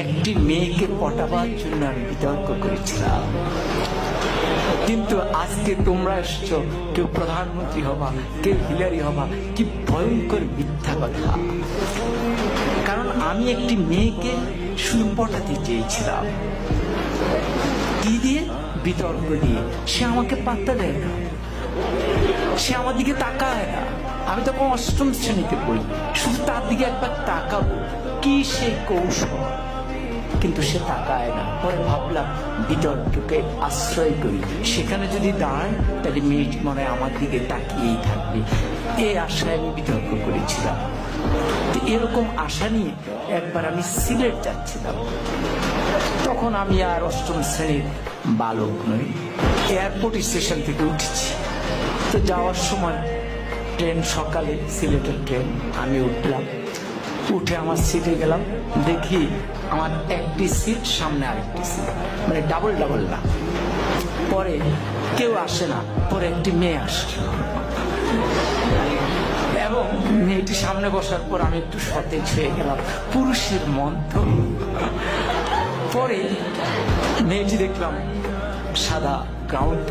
একটি মেয়েকে পটাবার জন্য আমি বিতর্ক করেছিলাম। কিন্তু আজকে তোমরা এসছো, কেউ প্রধানমন্ত্রী হবা, কেউ হিলারি হবা। কি ভয়ঙ্কর মিথ্যা কথা! কারণ আমি একটি মেয়েকে শুধু পটাতে চেয়েছিলাম। কি দিয়ে? বিতর্ক দিয়ে। সে আমাকে পাত্তা দেয় না, সে আমার দিকে তাকায় না। আমি তখন 8ম শ্রেণীতে পড়ি, শুধু তার দিকে একবার তাকাবো, কি সে কৌশল, কিন্তু সে তাকায় না। পরে ভাবলাম বিতর্ককে আশ্রয় করি, সেখানে যদি দাঁড়ায় তাহলে মেয়েটি মনে হয় আমার দিকে তাকিয়েই থাকবে। এই আশায় আমি বিতর্ক করেছিলাম। এরকম আশা নিয়ে একবার আমি সিলেট যাচ্ছিলাম। তখন আমি আর 8ম শ্রেণীর বালক নই, এয়ারপোর্ট স্টেশন থেকে উঠেছি। তো যাওয়ার সময় ট্রেন, সকালে সিলেটের ট্রেন, আমি উঠলাম। উঠে আমার সিটে গেলাম, দেখি আমার একটি সিট, সামনে আরেকটি সিট, মানে ডাবল ডাবল না। পরে কেউ আসে না, পরে একটি মেয়ে আসলো এবং মেয়েটি সামনে বসার পর আমি একটু সতেজ হয়ে গেলাম। পুরুষের মন তো। পরে মেয়েটি দেখলাম সাদা গ্রাউন্ড